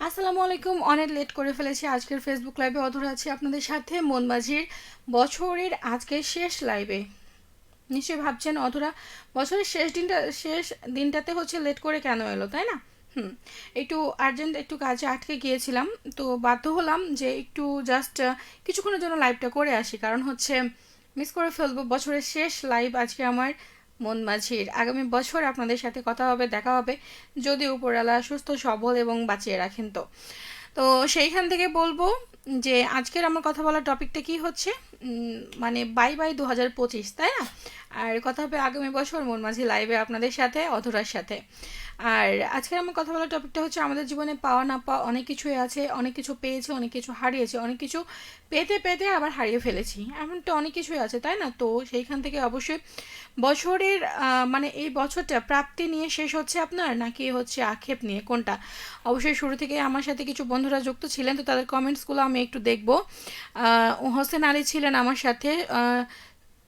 আসসালামু আলাইকুম। অনেক লেট করে ফেলেছি। আজকের ফেসবুক লাইভে অধরা আছি আপনাদের সাথে মন মাঝির বছরের আজকের শেষ লাইভে। নিশ্চয়ই ভাবছেন অধরা বছরের শেষ দিনটাতে হচ্ছে লেট করে কেন এলো, তাই না? হুম। একটু আর্জেন্ট একটু কাজে আটকে গিয়েছিলাম, তো বাধ্য হলাম যে একটু জাস্ট কিছুক্ষণের জন্য লাইভটা করে আসি, কারণ হচ্ছে মিস করে ফেলবো বছরের শেষ লাইভ আজকে আমার মন মাঝির। আগামী বছর আপনাদের সাথে কথা হবে, দেখা হবে, যদি উপরওয়ালা সুস্থ সবল এবং বাঁচিয়ে রাখেন। তো তো সেইখান থেকে বলবো যে আজকের আমার কথা বলার টপিকটা কি হচ্ছে, মানে বাই বাই 2025, তাই না? আর কথা হবে আগামী বছর মন মাঝি লাইভে আপনাদের সাথে, অধরার সাথে। আর আজকের আমার কথা বলার টপিকটা হচ্ছে আমাদের জীবনে পাওয়া না পাওয়া অনেক কিছুই আছে, অনেক কিছু পেয়েছে, অনেক কিছু হারিয়েছে, অনেক কিছু পেতে পেতে আবার হারিয়ে ফেলেছি, এমনটা অনেক কিছুই আছে, তাই না? তো সেইখান থেকে অবশ্যই বছরের মানে এই বছরটা প্রাপ্তি নিয়ে শেষ হচ্ছে আপনার, নাকি হচ্ছে আক্ষেপ নিয়ে, কোনটা? অবশ্যই শুরু থেকে আমার সাথে কিছু বন্ধুরা যুক্ত ছিলেন, তো তাদের কমেন্টসগুলো আমি একটু দেখব। হোসেন আলী ছিলেন আমার সাথে,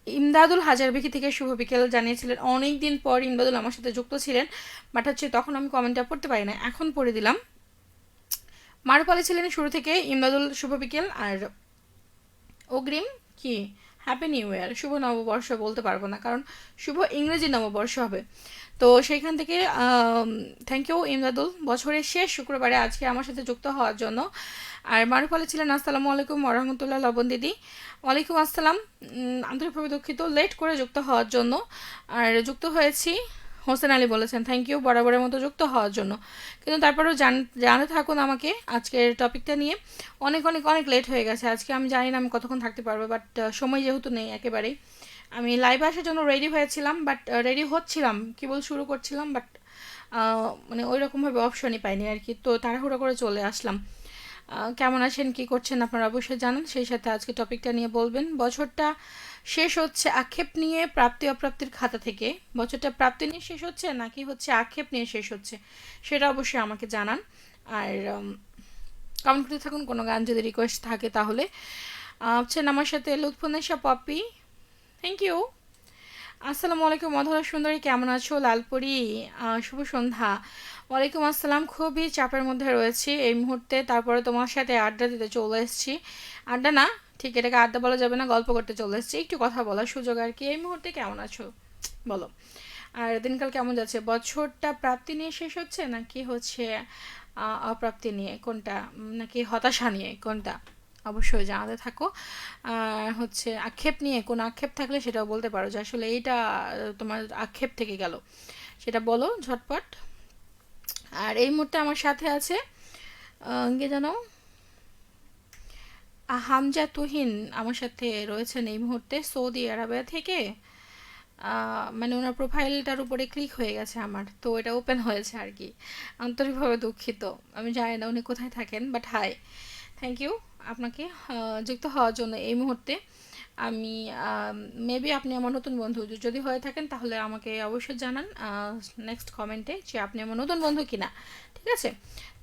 ইমদাদুল হাজারবিখি থেকে শুভ বিকেল জানিয়েছিলেন। অনেক দিন পর ইমদাদুল আমার সাথে যুক্ত ছিলেন, বাট হচ্ছে তখন আমি কমেন্টটা পড়তে পারি না, এখন পড়ে দিলাম। মারুফ আলী ছিলেন শুরু থেকে, ইমদাদুল শুভ বিকেল। আর অগ্রিম কি হ্যাপি নিউ ইয়ার, শুভ নববর্ষ বলতে পারবো না, কারণ শুভ ইংরেজি নববর্ষ হবে। তো সেইখান থেকে থ্যাংক ইউ ইমদাদুল, বছরের শেষ শুক্রবারে আজকে আমার সাথে যুক্ত হওয়ার জন্য। আর মারুফ আলী ছিলেন আসসালামু আলাইকুম ওরহমতুল্লাহ, লবণ দিদি ওয়ালাইকুম আসসালাম। আন্তরিকভাবে দুঃখিত লেট করে যুক্ত হওয়ার জন্য। আর যুক্ত হয়েছি, হোসেন আলী বলেছেন থ্যাংক ইউ বরাবরের মতো যুক্ত হওয়ার জন্য। কিন্তু তারপরেও জানতে থাকুন আমাকে আজকের টপিকটা নিয়ে। অনেক অনেক অনেক লেট হয়ে গেছে আজকে, আমি জানি না আমি কতক্ষণ থাকতে পারবো, বাট সময় যেহেতু নেই একেবারেই। আমি লাইভে আসার জন্য রেডি হয়েছিলাম, বাট রেডি হচ্ছিলাম, কেবল শুরু করছিলাম, বাট মানে ওই রকমভাবে অপশনই পাইনি আর কি, তো তাড়াহুড়ো করে চলে আসলাম। কেমন আছেন, কি করছেন আপনারা অবশ্যই জানান, সেই সাথে আজকে টপিকটা নিয়ে বলবেন। বছরটা শেষ হচ্ছে আক্ষেপ নিয়ে প্রাপ্তি অপ্রাপ্তির খাতা থেকে। বছরটা প্রাপ্তি নিয়ে শেষ হচ্ছে নাকি হচ্ছে আক্ষেপ নিয়ে শেষ হচ্ছে, সেটা অবশ্যই আমাকে জানান। আর কমেন্ট করতে থাকুন, কোনো গান যদি রিকোয়েস্ট থাকে তাহলে। আছেন আমার সাথে লুৎফুন্নেসা পপি, থ্যাংক ইউ। আসসালামু আলাইকুম অধরা সুন্দরী, কেমন আছো? লালপুরি, শুভ সন্ধ্যা। ওয়ালাইকুম আসসালাম, খুবই চাপের মধ্যে রয়েছি এই মুহূর্তে, তারপরে তোমার সাথে আড্ডা দিতে চলে এসেছি। আড্ডা না, ঠিক এটাকে আড্ডা বলা যাবে না, গল্প করতে চলে এসেছি, একটু কথা বলার সুযোগ আর কি। এই মুহূর্তে কেমন আছো বলো? আর দিনকাল কেমন যাচ্ছে? বছরটা প্রাপ্তি নিয়ে শেষ হচ্ছে নাকি হচ্ছে অপ্রাপ্তি নিয়ে, কোনটা? নাকি হতাশা নিয়ে, কোনটা? অবশ্যই জানাতে থাকো। আর হচ্ছে আক্ষেপ নিয়ে কোনো আক্ষেপ থাকলে সেটাও বলতে পারো, যে আসলে এইটা তোমার আক্ষেপ থেকে গেল, সেটা বলো ঝটপট। আর এই মুহূর্তে আমার সাথে আছে কে জানো, হামজা তুহিন আমার সাথে রয়েছেন এই মুহূর্তে সৌদি আরবিয়া থেকে। মানে ওনার প্রোফাইলটার উপরে ক্লিক হয়ে গেছে আমার, তো এটা ওপেন হয়েছে আর কি। আন্তরিকভাবে দুঃখিত, আমি জানি না উনি কোথায় থাকেন, বাট হাই, থ্যাংক ইউ আপনাকে যুক্ত হওয়ার জন্য এই মুহূর্তে। আমি মেবি আপনি আমার নতুন বন্ধু যদি হয়ে থাকেন তাহলে আমাকে অবশ্যই জানান নেক্সট কমেন্টে যে আপনি আমার নতুন বন্ধু কিনা, ঠিক আছে?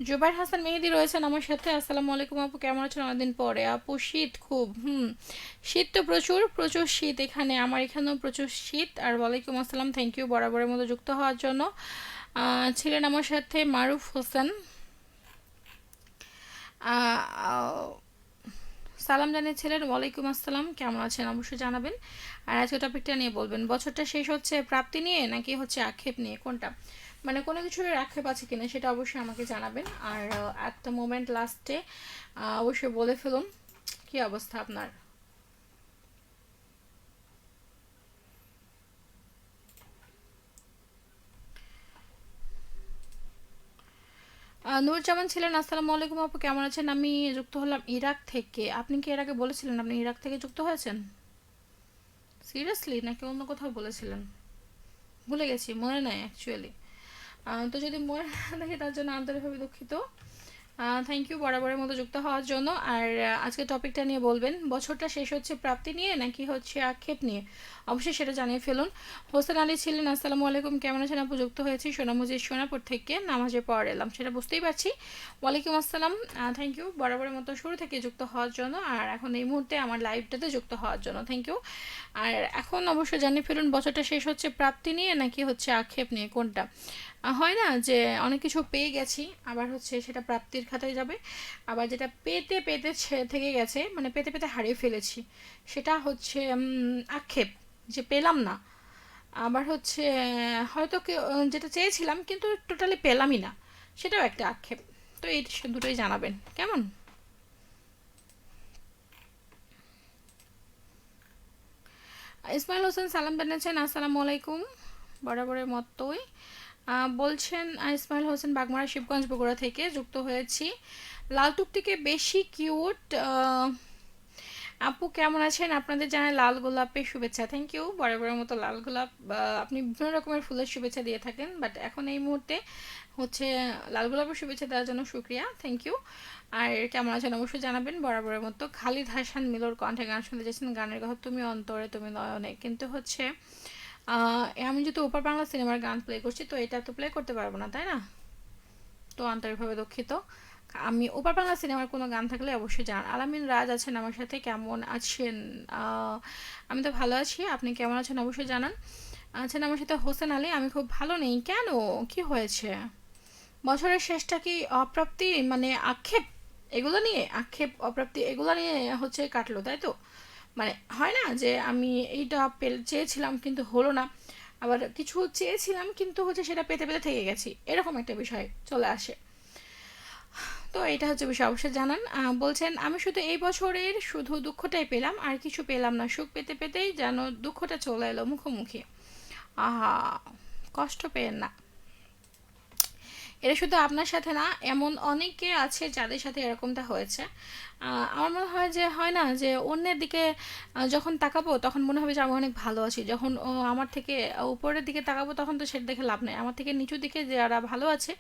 জুবাইর হাসান মেহেদি রয়েছেন আমার সাথে। আসসালামু আলাইকুম আপু, কেমন আছেন? অনেকদিন পরে আপু। শীত খুব, শীত তো প্রচুর প্রচুর শীত এখানে, আমার এখানেও প্রচুর শীত। আর ওয়ালাইকুম আসসালাম, থ্যাংক ইউ বরাবরের মতো যুক্ত হওয়ার জন্য। ছিলেন আমার সাথে মারুফ হোসেন, সালাম জানিয়েছিলেন। ওয়ালাইকুম আসসালাম, কেমন আছেন অবশ্যই জানাবেন। আর আজকে টপিকটা নিয়ে বলবেন, বছরটা শেষ হচ্ছে প্রাপ্তি নিয়ে নাকি হচ্ছে আক্ষেপ নিয়ে, কোনটা? মানে কোনো কিছুর আক্ষেপ আছে কিনা সেটা অবশ্যই আমাকে জানাবেন। আর অ্যাট দ্য মোমেন্ট লাস্টে অবশ্যই বলে ফেলুন কি অবস্থা আপনার। নূরজামান ছিলেন, আসসালামু আলাইকুম আপু, কেমন আছেন? আমি যুক্ত হলাম ইরাক থেকে। আপনি কি এর আগে বলেছিলেন আপনি ইরাক থেকে যুক্ত হয়েছেন? সিরিয়াসলি নাকি অন্য কোথাও বলেছিলেন? ভুলে গেছি, মনে নাই অ্যাকচুয়ালি। তো যদি মনে না থাকে তার জন্য আন্তরিকভাবে দুঃখিত। থ্যাংক ইউ বরাবরের মতো যুক্ত হওয়ার জন্য। আর আজকে টপিকটা নিয়ে বলবেন, বছরটা শেষ হচ্ছে প্রাপ্তি নিয়ে নাকি হচ্ছে আক্ষেপ নিয়ে, অবশ্যই সেটা জানিয়ে ফেলুন। হোসেন আলী ছিলেন, আসসালামু আলাইকুম, কেমন আছেন আপু? যুক্ত হয়েছি সোনামুজির সোনাপুর থেকে, নামাজের পর এলাম, সেটা বুঝতেই পারছি। ওয়ালাইকুম আসসালাম, থ্যাংক ইউ বরাবরের মতো শুরু থেকে যুক্ত হওয়ার জন্য, আর এখন এই মুহূর্তে আমার লাইভটাতে যুক্ত হওয়ার জন্য থ্যাংক ইউ। আর এখন অবশ্যই জানিয়ে ফেলুন, বছরটা শেষ হচ্ছে প্রাপ্তি নিয়ে নাকি হচ্ছে আক্ষেপ নিয়ে, কোনটা? হয় না যে অনেক কিছু পেয়ে গেছি, আবার হচ্ছে সেটা প্রাপ্তির খাতায় যাবে। আবার যেটা পেতে পেতে থেকে গেছে, মানে পেতে পেতে হারিয়ে ফেলেছি, সেটা হচ্ছে আক্ষেপ, যে পেলাম না। আবার হচ্ছে হয়তো যেটা চেয়েছিলাম কিন্তু টোটালি পেলামই না, সেটাও একটা আক্ষেপ। তো এই দুটোই জানাবেন কেমন। ইসমাইল হোসেন সালাম জানিয়েছেন, আসসালামু আলাইকুম, বরাবরের মতোই। বলছেন ইসমাইল হোসেন বাগমারা শিবগঞ্জ বগুড়া থেকে যুক্ত হয়েছি। লাল টুকটিকে বেশি কিউট। আপু কেমন আছেন, আপনাদের জানায় লাল গোলাপের শুভেচ্ছা। Thank you. বরাবরের মতো লাল গোলাপ, আপনি বিভিন্ন রকমের ফুলের শুভেচ্ছা দিয়ে থাকেন, বাট এখন এই মুহূর্তে হচ্ছে লাল গোলাপের শুভেচ্ছা দেওয়ার জন্য শুক্রিয়া, থ্যাংক ইউ। আর কেমন আছেন অবশ্যই জানাবেন বরাবরের মতো। খালিদ হাসান মিলোর কণ্ঠে গান শুনতে চাইছেন, গানের কথা তুমি অন্তরে তুমি নয়নে, কিন্তু হচ্ছে আমি যেহেতু ওপার বাংলা সিনেমার গান প্লে করছি, তো এটা তো প্লে করতে পারবো না, তাই না? তো আন্তরিকভাবে দুঃখিত। আমি ওপার বাংলা সিনেমার কোনো গান থাকলে অবশ্যই জানান। আলামিন রাজ আছেন আমার সাথে, কেমন আছেন? আমি তো ভালো আছি, আপনি কেমন আছেন অবশ্যই জানান। আছেন আমার সাথে হোসেন আলী, আমি খুব ভালো নেই। কেন, কি হয়েছে? বছরের শেষটা কি অপ্রাপ্তি মানে আক্ষেপ, এগুলো নিয়ে আক্ষেপ অপ্রাপ্তি এগুলো নিয়ে হচ্ছে কাটলো, তাই তো? মানে হয় না যে আমি এইটা চেয়েছিলাম কিন্তু হলো না, আবার কিছু চেয়েছিলাম কিন্তু হচ্ছে সেটা পেতে পেতে থেকে গেছি, এরকম একটা বিষয় চলে আসে। তো এটা হচ্ছে বিষয়, অবশ্যই জানান। বলছেন আমি শুধু এই বছরের শুধু দুঃখটাই পেলাম, আর কিছু পেলাম না, সুখ পেতে পেতেই যেন দুঃখটা চলে এলো মুখোমুখি। আহা, কষ্ট পেয়েন না, এটা শুধু আপনার সাথে না, এমন অনেকে আছে যাদের সাথে এরকমটা হয়েছে। আমার মনে হয় যে হয় না যে অন্যের দিকে যখন তাকাবো তখন মনে হবে যে আমি অনেক ভালো আছি, যখন আমার থেকে উপরের দিকে তাকাবো তখন তো সেটা দেখে লাভ নেই, আমার থেকে নিচুর দিকে যারা ভালো আছে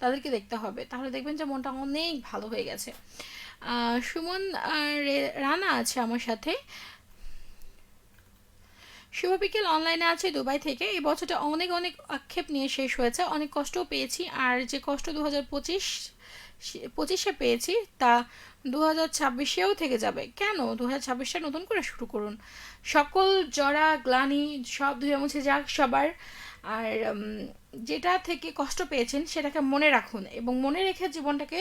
তাদেরকে দেখতে হবে, তাহলে দেখবেন যে মনটা অনেক ভালো হয়ে গেছে। সুমন রানা আছে আমার সাথে। শুভ বিকেল, অনলাইনে আছে দুবাই থেকে। এই বছরটা অনেক অনেক আক্ষেপ নিয়ে শেষ হয়েছে, অনেক কষ্টও পেয়েছি, আর যে কষ্ট 2025-25-এ পেয়েছি তা 2026-এও থেকে যাবে। কেন, 2026টা নতুন করে শুরু করুন, সকল জরা গ্লানি সব ধুয়ে মুছে যাক সবার। আর যেটা থেকে কষ্ট পেয়েছেন সেটাকে মনে রাখুন, এবং মনে রেখে জীবনটাকে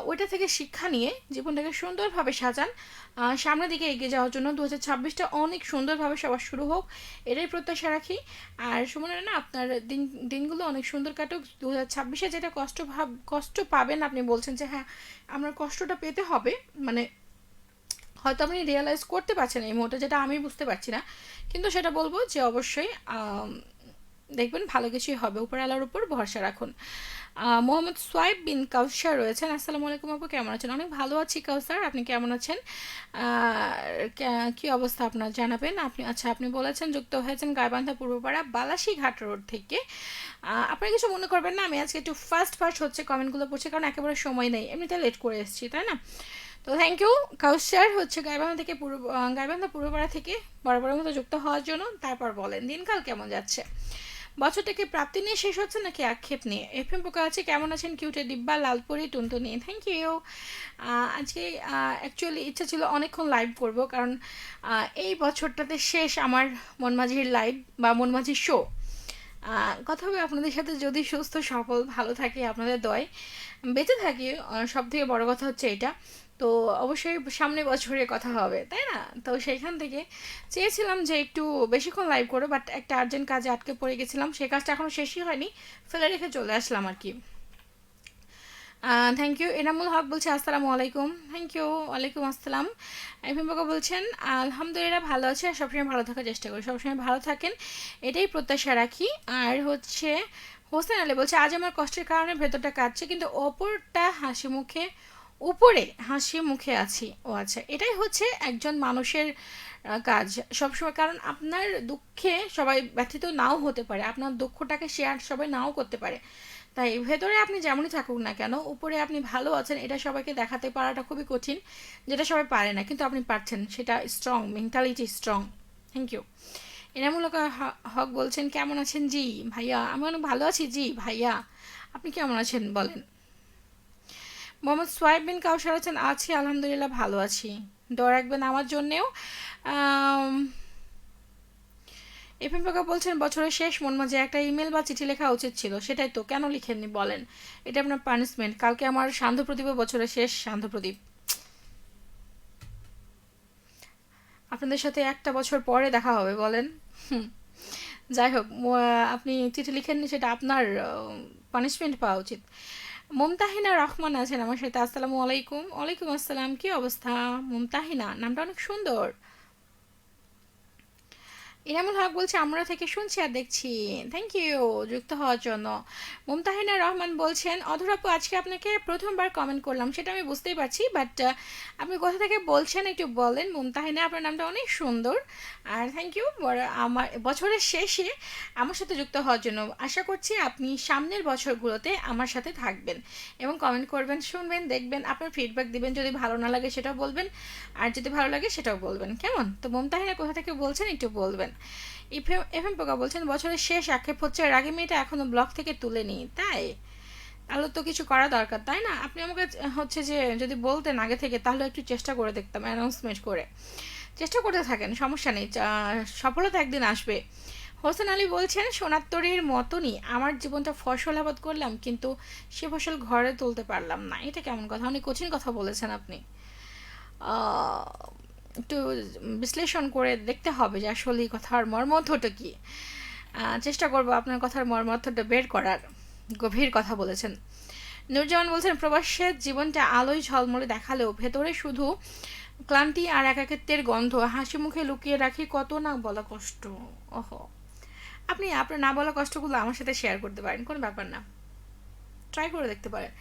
ওইটা থেকে শিক্ষা নিয়ে জীবনটাকে সুন্দরভাবে সাজান, সামনের দিকে এগিয়ে যাওয়ার জন্য। 2026টা অনেক সুন্দরভাবে সবার শুরু হোক, এটাই প্রত্যাশা রাখি। আর সুমনের না, আপনার দিনগুলো অনেক সুন্দর কাটুক। 2026-এ যেটা কষ্ট পাবেন, আপনি বলছেন যে হ্যাঁ আমার কষ্টটা পেতে হবে, মানে হয়তো আপনি রিয়েলাইজ করতে পারছেন এই মুহূর্তে, যেটা আমি বুঝতে পারছি না, কিন্তু সেটা বলবো যে অবশ্যই দেখবেন ভালো কিছুই হবে, উপর আলোর উপর ভরসা রাখুন। মোহাম্মদ সোয়াইব বিন কাউসার রয়েছেন, আসসালামু আলাইকুম আপু, কেমন আছেন? অনেক ভালো আছি কাউসার, আপনি কেমন আছেন? কি অবস্থা আপনার জানাবেন। আপনি আচ্ছা, আপনি বলেছেন যুক্ত হয়েছেন গাইবান্ধা পূর্বপাড়া বালাসীঘাট রোড থেকে। আপনারা কিছু মনে করবেন না, আমি আজকে একটু ফার্স্ট হচ্ছে কমেন্টগুলো পড়ছি, কারণ একেবারে সময় নেই, এমনিতে লেট করে এসেছি, তাই না? তো থ্যাংক ইউ কাউসার, হচ্ছে গাইবান্ধা পূর্বপাড়া থেকে বরাবরের মতো যুক্ত হওয়ার জন্য। তারপর বলেন দিনকাল কেমন যাচ্ছে, বছরটাকে প্রাপ্তি নিয়ে শেষ হচ্ছে নাকি আক্ষেপ নিয়ে? এফএম পোকা আছে, কেমন আছেন কিউটে ডিব্বা লালপুরি টুনটুনি, থ্যাংক ইউ। আজকে অ্যাকচুয়ালি ইচ্ছা ছিল অনেকক্ষণ লাইভ করব, কারণ এই বছরটাতে শেষ আমার মনমাঝির লাইভ বা মনমাঝির শো। কথা হবে আপনাদের সাথে, যদি সুস্থ সফল ভালো থাকি, আপনাদের দয় বেঁচে থাকি, সব থেকে বড় কথা হচ্ছে এটা। তো অবশ্যই সামনে বছরে কথা হবে, তাই না? তো সেইখান থেকে চেয়েছিলাম যে একটু বেশিক্ষণ লাইভ করো, বাট একটা আর্জেন্ট কাজে আটকে পড়ে গেছিলাম, সেই কাজটা এখনও শেষই হয়নি, ফেলে রেখে চলে আসলাম আর কি। Thank you. এনামুল হক বলছে আসসালামু আলাইকুম, থ্যাংক ইউ। ওয়ালাইকুম আসসালাম। এফএম বাবা বলছেন আলহামদুলিল্লাহ ভালো আছে, আর সবসময় ভালো থাকার চেষ্টা করি, সবসময় ভালো থাকেন এটাই প্রত্যাশা রাখি। আর হচ্ছে হোসেন আলী বলছে আজ আমার কষ্টের কারণে ভেতরটা কাটছে, কিন্তু অপরটা হাসি মুখে, উপরে হাসি মুখে আছি। ও আচ্ছা, এটাই হচ্ছে একজন মানুষের কাজ সবসময়, কারণ আপনার দুঃখে সবাই ব্যথিত নাও হতে পারে, আপনার দুঃখটাকে শেয়ার সবাই নাও করতে পারে, তাই ভেতরে আপনি যেমনই থাকুক না কেন, উপরে আপনি ভালো আছেন এটা সবাইকে দেখাতে পারাটা খুবই কঠিন, যেটা সবাই পারে না, কিন্তু আপনি পারছেন, সেটা strong, mentality strong. Thank you. Enamul Haque বলছেন কেমন আছেন জি ভাইয়া, আমি অনেক ভালো আছি জি ভাইয়া, আপনি কেমন আছেন বলেন। মোহাম্মদ সোয়াইব বিন কাউসার আছেন, আছি আলহামদুলিল্লাহ ভালো আছি, দোয়া রাখবেন আমার জন্যেও। এফএম পাকা বলছেন বছরের শেষ মন মাঝে একটা ইমেল বা চিঠি লেখা উচিত ছিল, সেটাই তো, কেন লিখেননি বলেন? এটা আপনার পানিশমেন্ট। কালকে আমার শান্ত প্রদীপ, বছরের শেষ শান্ত প্রদীপ। আপনাদের সাথে একটা বছর পরে দেখা হবে বলেন। হুম, যাই হোক, আপনি চিঠি লিখেননি, সেটা আপনার পানিশমেন্ট পাওয়া উচিত। মুমতাহিনা রহমান আছেন আমার সাথে। আসসালামু আলাইকুম। ওয়ালাইকুম আসসালাম, কি অবস্থা? মুমতাহিনা নামটা অনেক সুন্দর। ইনামুল হক বলছে আমরা থেকে শুনছি আর দেখছি। থ্যাংক ইউ যুক্ত হওয়ার জন্য। মুমতাহিনা রহমান বলছেন অধরাপু আজকে আপনাকে প্রথমবার কমেন্ট করলাম, সেটা আমি বুঝতেই পারছি, বাট আপনি কোথা থেকে বলছেন একটু বলেন। মুমতাহিনা, আপনার নামটা অনেক সুন্দর। আর থ্যাংক ইউ আমার বছরের শেষে আমার সাথে যুক্ত হওয়ার জন্য। আশা করছি আপনি সামনের বছরগুলোতে আমার সাথে থাকবেন এবং কমেন্ট করবেন, শুনবেন, দেখবেন, আপনার ফিডব্যাক দিবেন। যদি ভালো না লাগে সেটাও বলবেন, আর যদি ভালো লাগে সেটাও বলবেন। কেমন? তো মুমতাহিনা কোথা থেকে বলছেন একটু বলবেন। এফএম পোকা বলছেন বছরের শেষ আক্ষেপ হচ্ছে, রাগি মেয়েটা এখনো ব্লগ থেকে তুলেনি, তাই? তাহলে তো কিছু করা দরকার, তাই না? আপনি আমাকে হচ্ছে যে যদি বলতেন আগে থেকে, তাহলে একটু চেষ্টা করে দেখতাম, অ্যানাউন্সমেন্ট করে। চেষ্টা করতে থাকেন, সমস্যা নেই, সফলতা একদিন আসবে। হোসেন আলী বলছেন সোনার তরীর মতনই আমার জীবনটা ফসল আবাদ করলাম, কিন্তু সে ফসল ঘরে তুলতে পারলাম না। এটা কেমন কথা? অনেক কঠিন কথা বলেছেন আপনি। একটু বিশ্লেষণ করে দেখতে হবে যে আসলে এই কথার মর্মার্থটা কী। চেষ্টা করব আপনার কথার মর্মার্থটা বের করার। গভীর কথা বলেছেন। নূরজামান বলছেন প্রবাসের জীবনটা আলোয় ঝলমলে দেখালেও ভেতরে শুধু ক্লান্তি আর একাকিত্বের গন্ধ, হাসি মুখে লুকিয়ে রাখি কত না বলা কষ্ট। ওহো, আপনি আপনার না বলা কষ্টগুলো আমার সাথে শেয়ার করতে পারেন, কোনো ব্যাপার না, ট্রাই করে দেখতে পারেন।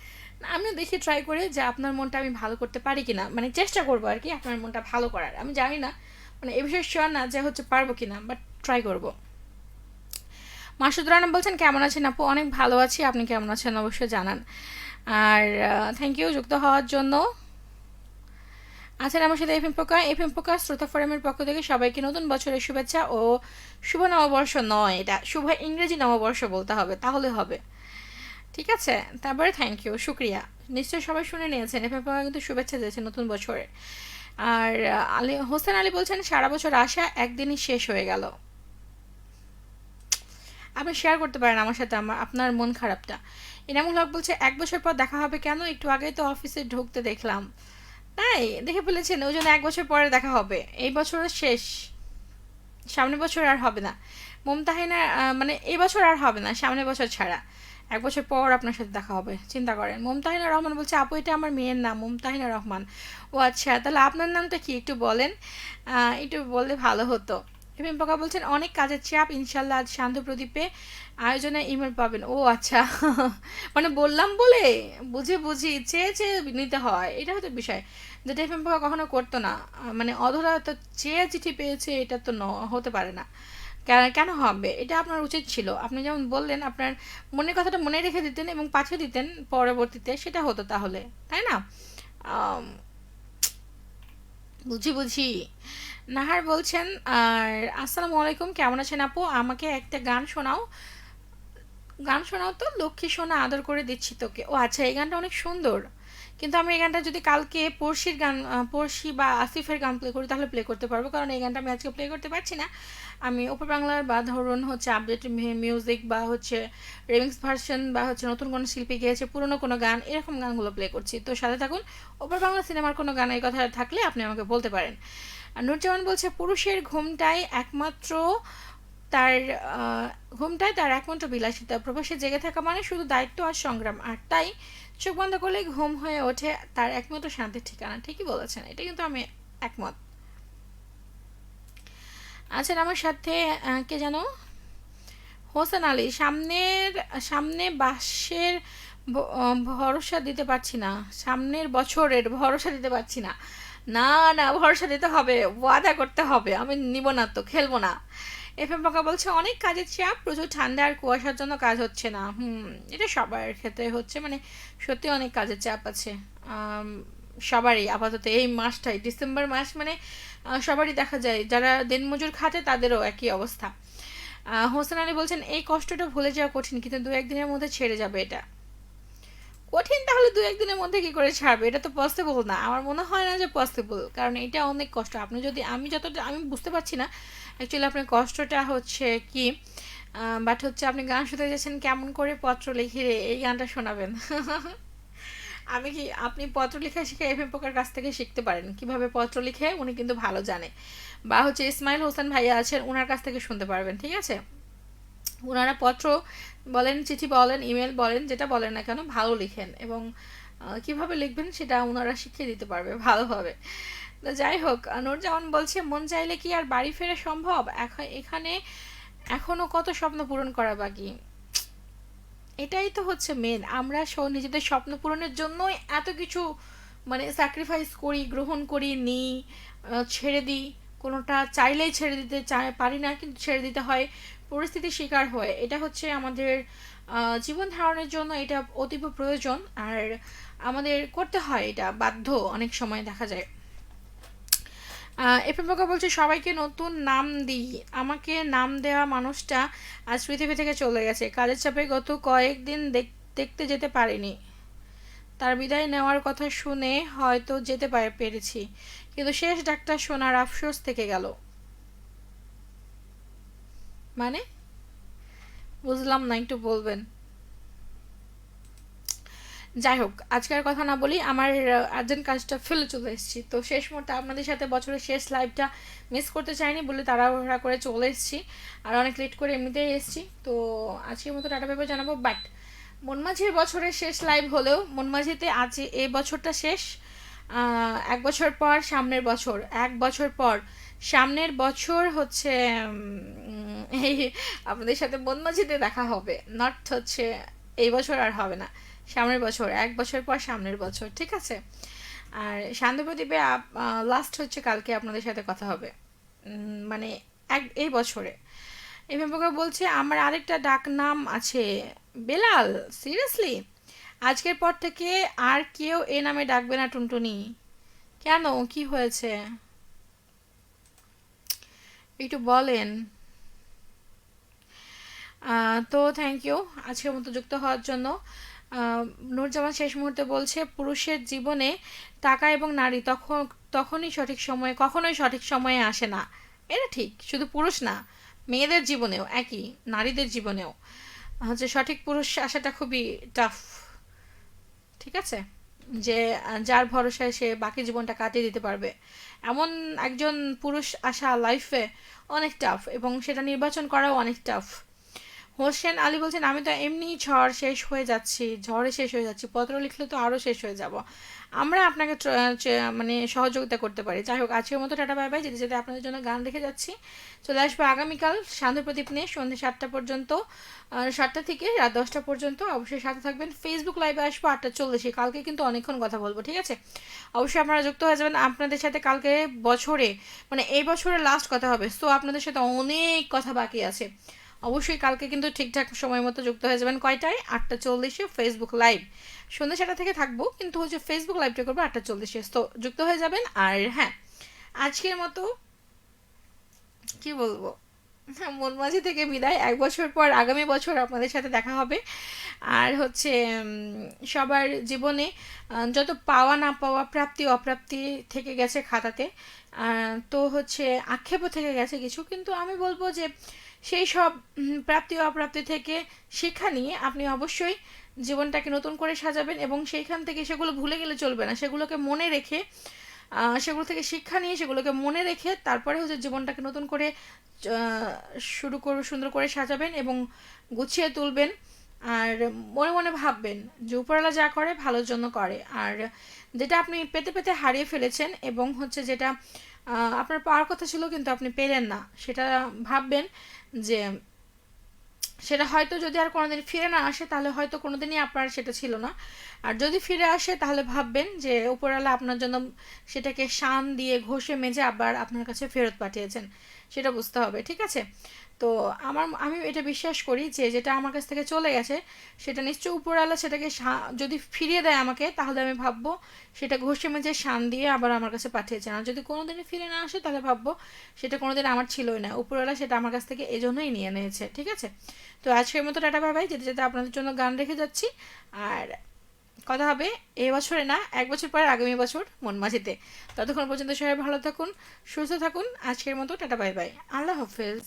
আমিও দেখি ট্রাই করে যে আপনার মনটা আমি ভালো করতে পারি কিনা, মানে চেষ্টা করবো আর কি আপনার মনটা ভালো করার। আমি জানি না, মানে এ বিষয়ে শিওর না যে হচ্ছে পারবো কিনা, বাট ট্রাই করবো। মাসুদ রানা বলছেন কেমন আছেন আপু? অনেক ভালো আছি, আপনি কেমন আছেন অবশ্যই জানান। আর থ্যাংক ইউ যুক্ত হওয়ার জন্য। আছেন আমার সাথে এফএম পোকা শ্রোতা ফোরামের পক্ষ থেকে সবাইকে নতুন বছরের শুভেচ্ছা ও শুভ নববর্ষ। নয়, এটা শুভ ইংরেজি নববর্ষ বলতে হবে, তাহলে হবে। ঠিক আছে, তারপরে থ্যাংক ইউ, শুক্রিয়া। নিশ্চয়ই সবাই শুনে নিয়েছেন, এফএম পোকা কিন্তু শুভেচ্ছা দিয়েছে নতুন বছরে। আর হোসেন আলী বলছেন সারা বছর আশা একদিনই শেষ হয়ে গেল। আপনি শেয়ার করতে পারেন আমার সাথে আপনার মন খারাপটা। ইনামুল হক বলছে এক বছর পর দেখা হবে কেন? একটু আগেই তো অফিসে ঢুকতে দেখলাম। তাই দেখে ফেলেছেন, ওই জন্য এক বছর পরে দেখা হবে। এই বছরের শেষ, সামনের বছর আর হবে না। মুমতাহিনা মানে এই বছর আর হবে না, সামনের বছর ছাড়া এক বছর পর আপনার সাথে দেখা হবে, চিন্তা করেন। মুমতাহিনা রহমান বলছে আপু এটা আমার মেয়ের নাম মুমতাহিনা রহমান। ও আচ্ছা, তাহলে আপনার নামটা কি একটু বলেন, একটু বললে ভালো হতো। এফএম পোকা বলছেন অনেক কাজের চাপ, ইনশাল্লাহ আজ শান্ত প্রদীপে আয়োজনে ইমেল পাবেন। ও আচ্ছা মানে বললাম বলে বুঝে বুঝি চেয়ে চেয়ে নিতে হয়, এটা হয়তো বিষয়, যেটা এফএম পোকা কখনো করতো না। মানে অধরা তো চেয়ে চিঠি পেয়েছে, এটা তো হতে পারে না। কেন কেন হবে? এটা আপনার উচিত ছিল, আপনি যেমন বললেন আপনার মনের কথাটা মনে রেখে দিতেন এবং পাঠিয়ে দিতেন পরবর্তীতে, সেটা হতো তাহলে, তাই না? আম, বুঝি বুঝি। নাহার বলছেন আর আসসালামু আলাইকুম, কেমন আছেন আপু? আমাকে একটা গান শোনাও। গান শোনাও তো, লক্ষ্মী সোনা আদর করে দিচ্ছি তোকে। ও আচ্ছা, এই গানটা অনেক সুন্দর, কিন্তু আমি এই গানটা যদি কালকে পড়শির গান, পড়শি বা আসিফের গান প্লে করি তাহলে প্লে করতে পারবো, কারণ এই গানটা আমি আজকে প্লে করতে পারছি না। আমি ওপর বাংলার বা ধরুন হচ্ছে আপডেট মিউজিক বা হচ্ছে রিমিক্স ভার্সন বা হচ্ছে নতুন কোনো শিল্পী গিয়েছে পুরনো কোনো গান, এরকম গানগুলো প্লে করছি। তো সাথে থাকুন। ওপর বাংলা সিনেমার কোনো গান এই কথা থাকলে আপনি আমাকে বলতে পারেন। আর নূরজামান বলছে পুরুষের ঘুমটাই একমাত্র তার ঘুমটাই তার একমাত্র বিলাসিতা। প্রবাসে জেগে থাকা মানে শুধু দায়িত্ব আর সংগ্রাম, আর তাই চোখ বন্ধ করলে ঘুম হয়ে ওঠে তার একমাত্র শান্তির ঠিকানা। ঠিকই বলেছেন, এটা কিন্তু আমি একমত। আচ্ছা, আমার সাথে কে জানো, হোসেন আলী। সামনে বাসের ভরসা দিতে পারছি না, সামনের বছরের ভরসা দিতে পারছি না। না না, ভরসা দিতে হবে, ওয়াদা করতে হবে, আমি নিব না তো, খেলবো না। এফএম পাকা বলছে অনেক কাজের চাপ, প্রচুর ঠান্ডা আর কুয়াশার জন্য কাজ হচ্ছে না। এটা সবার ক্ষেত্রে হচ্ছে, মানে সত্যি অনেক কাজের চাপ আছে সবারই। আপাতত এই মাসটাই, ডিসেম্বর মাস মানে সবারই দেখা যায়, যারা দিনমজুর খাটে তাদেরও একই অবস্থা। হোসেন আলী বলছেন এই কষ্টটা ভুলে যাওয়া কঠিন, কিন্তু দু একদিনের মধ্যে ছেড়ে যাবে। এটা কঠিন, তাহলে দু একদিনের মধ্যে কি করে ছাড়বে? এটা তো পসিবল না, আমার মনে হয় না যে পসিবল, কারণ এটা অনেক কষ্ট। আপনি যদি, আমি যতটা আমি বুঝতে পারছি না অ্যাকচুয়ালি আপনার কষ্টটা হচ্ছে কি, বাট হচ্ছে আপনি গান শুনতে যাচ্ছেন কেমন করে পত্র লিখে এই গানটা শোনাবেন। আমি কি, আপনি পত্র লেখা শিখে এফএম পোকার কাছ থেকে শিখতে পারেন কিভাবে পত্র লিখে, উনি কিন্তু ভালো জানে। বা হচ্ছে ইসমাইল হোসেন ভাইয়া আছেন, ওনার কাছ থেকে শুনতে পারবেন, ঠিক আছে। ওনারা পত্র বলেন, চিঠি বলেন, ইমেল বলেন, যেটা বলেন না কেন ভালো লিখেন, এবং কিভাবে লিখবেন সেটা ওনারা শিখিয়ে দিতে পারবে ভালোভাবে। তো যাই হোক, নূরজামান বলছে মন চাইলে কি আর বাড়ি ফেরা সম্ভব, এখানে এখনো কত স্বপ্ন পূরণ করা বাকি। এটাই তো হচ্ছে মেন, আমরা নিজেদের স্বপ্ন পূরণের জন্যই এত কিছু মানে স্যাক্রিফাইস করি, গ্রহণ করি, নিই, ছেড়ে দিই। কোনোটা চাইলেই ছেড়ে দিতে পারি না, কিন্তু ছেড়ে দিতে হয়, পরিস্থিতির শিকার হয়। এটা হচ্ছে আমাদের জীবন ধারণের জন্য এটা অতীব প্রয়োজন, আর আমাদের করতে হয়, এটা বাধ্য অনেক সময় দেখা যায়। এফএম পোকা বলছে সবাইকে নতুন নাম দিই, আমাকে নাম দেওয়া মানুষটা আজ পৃথিবী থেকে চলে গেছে, কাজের চাপে গত কয়েকদিন দেখতে যেতে পারিনি। তার বিদায় নেওয়ার কথা শুনে হয়তো যেতে পেরেছি, কিন্তু শেষ ডাক্তার শোনার আফসোস থেকে গেল। মানে বুঝলাম না, একটু বলবেন। যাই হোক, আজকের কথা না বলি, আমার আর্জেন্ট কাজটা ফেলে চলে এসেছি, তো শেষ মুহূর্তে আপনাদের সাথে বছরের শেষ লাইভটা মিস করতে চাইনি বলে তাড়াহুড়া করে চলে এসেছি, আর অনেক লেট করে এমনিতেই এসেছি। তো আজকের মতো টাটা পেপার জানাবো, বাট মনমাঝির বছরের শেষ লাইভ হলেও মনমাঝিতে আজ এই বছরটা শেষ। 1 বছর পর সামনের বছর, 1 বছর পর সামনের বছর হচ্ছে এই আপনাদের সাথে মনমাঝিতে দেখা হবে, নট হচ্ছে এই বছর আর হবে না, সামনের বছর, 1 বছর পর সামনের বছর, ঠিক আছে। আর শান্তপ্রদীপে লাস্ট হচ্ছে কালকে আপনাদের সাথে কথা হবে, মানে এই বছরে। এভাবে পোকা বলছে আমার আরেকটা ডাক নাম আছে বেলাল, সিরিয়াসলি আজকের পর থেকে আর কেউ এ নামে ডাকবে না টুনটুনি, কেন, কি হয়েছে একটু বলেন। তো থ্যাংক ইউ আজকের মতো যুক্ত হওয়ার জন্য। নূরজামান শেষ মুহূর্তে বলছে পুরুষের জীবনে টাকা এবং নারী তখনই সঠিক সময়ে, কখনোই সঠিক সময়ে আসে না। এটা ঠিক, শুধু পুরুষ না, মেয়েদের জীবনেও একই, নারীদের জীবনেও হচ্ছে সঠিক পুরুষ আসাটা খুবই টাফ, ঠিক আছে। যে যার ভরসায় সে বাকি জীবনটা কাটিয়ে দিতে পারবে, এমন একজন পুরুষ আসা লাইফে অনেক টাফ, এবং সেটা নির্বাচন করাও অনেক টাফ। হোসেন আলী বলছেন আমি তো এমনি ঝড়ে শেষ হয়ে যাচ্ছি, পত্র লিখলে তো আরও শেষ হয়ে যাব, আমরা আপনাকে মানে সহযোগিতা করতে পারি। যাই হোক, আজকের মতো টাটা বাই বাই, যেতে যেতে আপনাদের জন্য গান রেখে যাচ্ছি। চলে আসবো আগামীকাল শান্ত প্রদীপ নিয়ে সন্ধ্যে 7টা পর্যন্ত, 7টা থেকে রাত 10টা পর্যন্ত। অবশ্যই সাথে থাকবেন, ফেসবুক লাইভে আসবো 8টা 40, কালকে কিন্তু অনেকক্ষণ কথা বলবো, ঠিক আছে। অবশ্যই আপনারা যুক্ত হয়ে যাবেন, আপনাদের সাথে কালকে বছরে মানে এই বছরের লাস্ট কথা হবে, সো আপনাদের সাথে অনেক কথা বাকি আছে। অবশ্যই কালকে কিন্তু ঠিকঠাক সময় মতো যুক্ত হয়ে যাবেন, কয়টায়, 8টা 40 ফেসবুক লাইভ, সন্ধ্যে 7টা থেকে থাকবো, কিন্তু হচ্ছে ফেসবুক লাইভটা করবো 8টা 40, তো যুক্ত হয়ে যাবেন। আর হ্যাঁ, আজকের মতো কি বলবো, মনমাঝি থেকে বিদায়, 1 বছর পর আগামী বছর আপনাদের সাথে দেখা হবে। আর হচ্ছে সবার জীবনে যত পাওয়া না পাওয়া, প্রাপ্তি অপ্রাপ্তি থেকে গেছে খাতাতে, তো হচ্ছে আক্ষেপও থেকে গেছে কিছু, কিন্তু আমি বলবো যে সেই সব প্রাপ্তি অপ্রাপ্তি থেকে শিক্ষা নিয়ে আপনি অবশ্যই জীবনটাকে নতুন করে সাজাবেন, এবং সেইখান থেকে সেগুলো ভুলে গেলে চলবে না, সেগুলোকে মনে রেখে সেগুলো থেকে শিক্ষা নিয়ে সেগুলোকে মনে রেখে তারপরে হচ্ছে জীবনটাকে নতুন করে সুন্দর করে সাজাবেন এবং গুছিয়ে তুলবেন। আর মনে মনে ভাববেন যে উপরওয়ালা যা করে ভালোর জন্য করে, আর যেটা আপনি পেতে পেতে হারিয়ে ফেলেছেন এবং হচ্ছে যেটা আপনার পাওয়ার কথা ছিল কিন্তু আপনি পেলেন না, সেটা ভাববেন যে সেটা হয়তো যদি আর কোনোদিন ফিরে না আসে তাহলে হয়তো কোনোদিনই আপনার সেটা ছিল না, আর যদি ফিরে আসে তাহলে ভাববেন যে উপরওয়ালা আপনার জন্য সেটাকে শান দিয়ে ঘষে মেজে আবার আপনার কাছে ফেরত পাঠিয়েছেন, সেটা বুঝতে হবে, ঠিক আছে। তো আমি এটা বিশ্বাস করি যে যেটা আমার কাছ থেকে চলে গেছে সেটা নিশ্চয়ই উপরওয়ালা সেটাকে যদি ফিরিয়ে দেয় আমাকে, তাহলে আমি ভাববো সেটা ঘষে মেজে শান দিয়ে আবার আমার কাছে পাঠিয়েছেন, আর যদি কোনোদিনই ফিরে না আসে তাহলে ভাববো সেটা কোনোদিন আমার ছিলই না, উপরওয়ালা সেটা আমার কাছ থেকে এজন্যই নিয়ে নিয়েছে, ঠিক আছে। তো আজকের মতো টাটা বাই বাই, যেতে যেতে আপনাদের জন্য গান রেখে যাচ্ছি। আর কথা হবে এই বছরে না, 1 বছর পর আগামী বছর মন মাঝিতে। ততক্ষণ পর্যন্ত সবাই ভালো থাকুন, সুস্থ থাকুন। আজকের মতো টাটা বাই বাই, আল্লাহ হাফেজ।